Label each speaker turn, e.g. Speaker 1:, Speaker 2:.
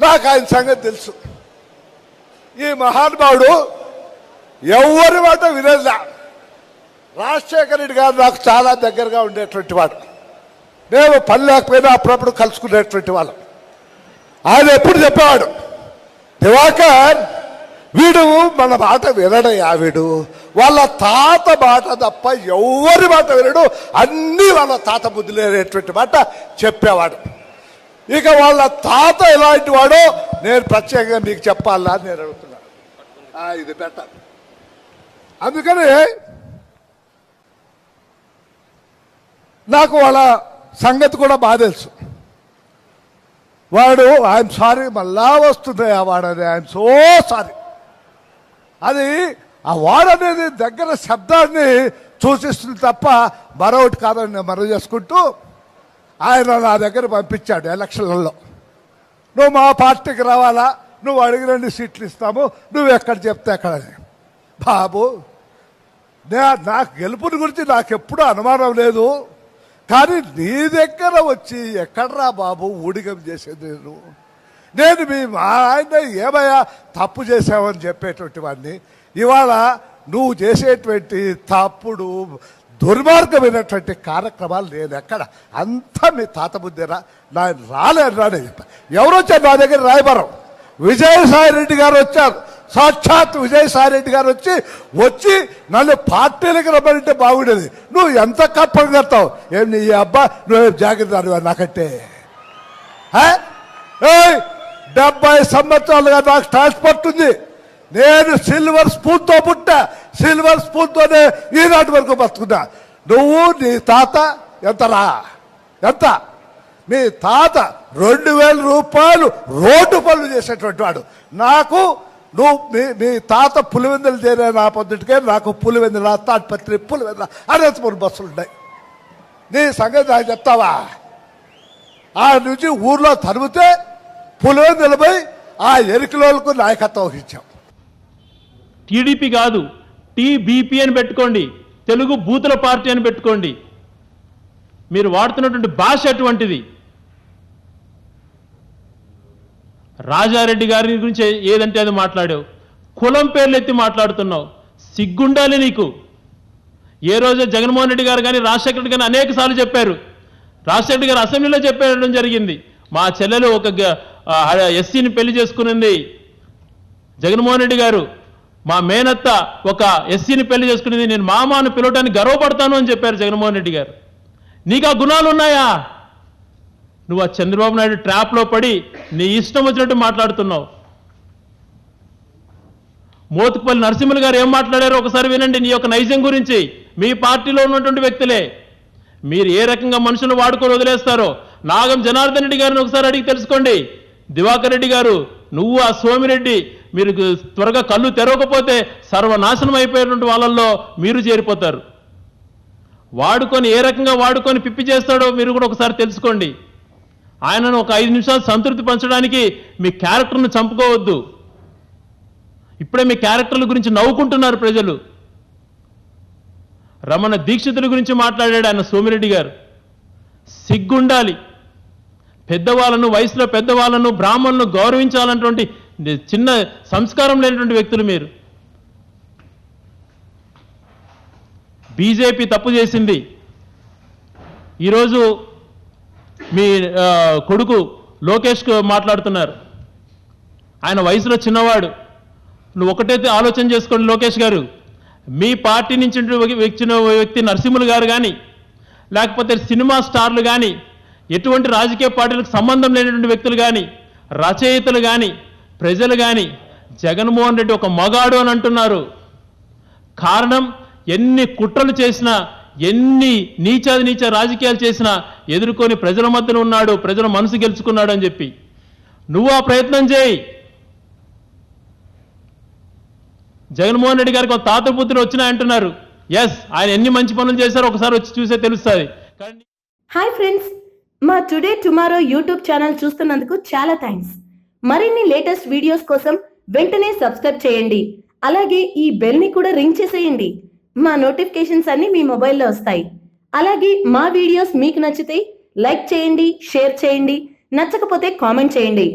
Speaker 1: నాకు ఆయన సంగతి తెలుసు. ఈ మహానుభావుడు ఎవరి మాట వినలా. రాజశేఖర రెడ్డి గారు నాకు చాలా దగ్గరగా ఉండేటువంటి వాడు. నేను పని లేకపోయినా అప్పుడప్పుడు కలుసుకునేటువంటి వాళ్ళం. ఆయన ఎప్పుడు చెప్పేవాడు, దివాకర్ వీడు మన మాట వినడయ్యా, వీడు వాళ్ళ తాత మాట తప్ప ఎవరి మాట వినడు, అన్నీ వాళ్ళ తాత బుద్ధిలేనటువంటి మాట చెప్పేవాడు. ఇక వాళ్ళ తాత ఎలాంటి వాడో నేను ప్రత్యేకంగా మీకు చెప్పాలా అని నేను అడుగుతున్నాను. ఇది పెట్టాలి. అందుకని నాకు వాళ్ళ సంగతి కూడా బాగా తెలుసు. వాడు ఐఎమ్ సారీ మళ్ళా వస్తుంది ఆ వాడని, ఐఎమ్ సో సారీ. అది ఆ వాడనేది దగ్గర శబ్దాన్ని సూచిస్తుంది తప్ప మరొకటి కాదని నేను మనవి చేసుకుంటూ, ఆయన నా దగ్గర పంపించాడు ఎలక్షన్లలో. నువ్వు మా పార్టీకి రావాలా, నువ్వు అడిగినన్ని సీట్లు ఇస్తాము, నువ్వు ఎక్కడ చెప్తే ఎక్కడని. బాబు నాకు గెలుపుని గురించి నాకు ఎప్పుడూ అనుమానం లేదు, కానీ నీ దగ్గర వచ్చి ఎక్కడరా బాబు ఊడిగం చేసేది నేను మీ ఆయన ఏమయ్యా తప్పు చేసావని చెప్పేటువంటి వాడిని. ఇవాళ నువ్వు చేసేటువంటి తప్పుడు దుర్మార్గమైనటువంటి కార్యక్రమాలు నేను ఎక్కడ, అంతా మీ తాత బుద్ధిరా, నేను రాలేను రాని చెప్పా. ఎవరు వచ్చారు నా దగ్గర? రాయబారం విజయసాయిరెడ్డి గారు వచ్చారు. సాక్షాత్ విజయసాయిరెడ్డి గారు వచ్చి నన్ను పార్టీలకు రమ్మంటే బాగుండేది. నువ్వు ఎంత కప్పం కడతావు ఏం నీ అబ్బా, నువ్వు జాగ్రత్త నాకంటే. 70 సంవత్సరాలుగా నాకు ట్రాన్స్పోర్ట్ ఉంది. నేను సిల్వర్ స్పూన్తో పుట్టా, సిల్వర్ స్పూన్తోనే ఈనాటి వరకు బతుకున్నా. నువ్వు నీ తాత ఎంతరా? ఎంత? మీ తాత 2000 రూపాయలు రోడ్డు పనులు చేసేటువంటి వాడు. నాకు నువ్వు మీ తాత పులివెందులు చేరే నా పొద్దుటికే నాకు పులివెందుల, తాడ్పత్రి, పులివెందుల, అనంతపురం బస్సులు ఉన్నాయి. నీ సంగతి నాకు చెప్తావా? ఆ నుంచి ఊర్లో తరిమితే పులివెందులపై ఆ ఎరికలోలకు నాయకత్వం వహించాం.
Speaker 2: టీడీపీ కాదు, టీబీపీ అని పెట్టుకోండి, తెలుగు బూతుల పార్టీ అని పెట్టుకోండి. మీరు వాడుతున్నటువంటి భాష అటువంటిది. రాజారెడ్డి గారి గురించి ఏదంటే అది మాట్లాడావు, కులం పేర్లు ఎత్తి మాట్లాడుతున్నావు. సిగ్గుండాలి నీకు. ఏ రోజు జగన్మోహన్ రెడ్డి గారు కానీ రాజశేఖర రెడ్డి గారు అనేక సార్లు చెప్పారు. రాజశేఖర రెడ్డి గారు అసెంబ్లీలో చెప్పడం జరిగింది, మా చెల్లెలు ఒక ఎస్సీని పెళ్లి చేసుకునింది. జగన్మోహన్ రెడ్డి గారు మా మేనత్త ఒక ఎస్సీని పెళ్లి చేసుకునేది, నేను మామాను పిలవడానికి గర్వపడతాను అని చెప్పారు జగన్మోహన్ రెడ్డి గారు. నీకు ఆ గుణాలు ఉన్నాయా? నువ్వు ఆ చంద్రబాబు నాయుడు ట్రాప్లో పడి నీ ఇష్టం వచ్చినట్టు మాట్లాడుతున్నావు. మోతుకుపల్లి నరసింహులు గారు ఏం మాట్లాడారో ఒకసారి వినండి. నీ యొక్క నైజం గురించి, మీ పార్టీలో ఉన్నటువంటి వ్యక్తులే మీరు ఏ రకంగా మనుషులు వాడుకొని వదిలేస్తారో. నాగం జనార్దన్ రెడ్డి గారిని ఒకసారి అడిగి తెలుసుకోండి. దివాకర్ రెడ్డి గారు, నువ్వు ఆ సోమిరెడ్డి మీరు త్వరగా కళ్ళు తెరవకపోతే సర్వనాశనం అయిపోయినటువంటి వాళ్ళల్లో మీరు చేరిపోతారు. వాడుకొని ఏ రకంగా వాడుకొని పిప్పి చేస్తాడో మీరు కూడా ఒకసారి తెలుసుకోండి. ఆయనను ఒక 5 నిమిషాలు సంతృప్తి పంచడానికి మీ క్యారెక్టర్ను చంపుకోవద్దు. ఇప్పుడే మీ క్యారెక్టర్ల గురించి నవ్వుకుంటున్నారు ప్రజలు. రమణ దీక్షితుల గురించి మాట్లాడాడు ఆయన సోమిరెడ్డి గారు. సిగ్గుండాలి. పెద్దవాళ్ళను, వయసులో పెద్దవాళ్ళను, బ్రాహ్మణులను గౌరవించాలన్నటువంటి చిన్న సంస్కారం లేనటువంటి వ్యక్తులు మీరు. బీజేపీ తప్పు చేసింది. ఈరోజు మీ కొడుకు లోకేష్ మాట్లాడుతున్నారు. ఆయన వయసులో చిన్నవాడు. నువ్వు ఒకటే ఆలోచన చేసుకోండి లోకేష్ గారు. మీ పార్టీ నుంచి వచ్చిన వ్యక్తి నరసింహులు గారు కానీ, లేకపోతే సినిమా స్టార్లు కానీ, ఎటువంటి రాజకీయ పార్టీలకు సంబంధం లేనటువంటి వ్యక్తులు కానీ, రచయితలు కానీ, ప్రజలు కానీ జగన్మోహన్ రెడ్డి ఒక మగాడు అని అంటున్నారు. కారణం, ఎన్ని కుట్రలు చేసినా, ఎన్ని నీచ రాజకీయాలు చేసినా ఎదుర్కొని ప్రజల మధ్యన ఉన్నాడు, ప్రజల మనసు గెలుచుకున్నాడు అని చెప్పి నువ్వు ఆ ప్రయత్నం చేయి. జగన్మోహన్ రెడ్డి గారికి ఒక తాత పుత్రులు వచ్చినాయంటున్నారు. ఎస్, ఆయన ఎన్ని మంచి పనులు చేశారో ఒకసారి వచ్చి చూసే తెలుస్తుంది.
Speaker 3: హాయ్ ఫ్రెండ్స్, మా టుడే టుమారో యూట్యూబ్ ఛానల్ చూస్తున్నందుకు చాలా థ్యాంక్స్. మరిన్ని లేటెస్ట్ వీడియోస్ కోసం వెంటనే సబ్స్క్రైబ్ చేయండి. అలాగే ఈ బెల్ ని కూడా రింగ్ చేసేయండి. మా నోటిఫికేషన్స్ అన్ని మీ మొబైల్లో వస్తాయి. అలాగే మా వీడియోస్ మీకు నచ్చితే లైక్ చేయండి, షేర్ చేయండి, నచ్చకపోతే కామెంట్ చేయండి.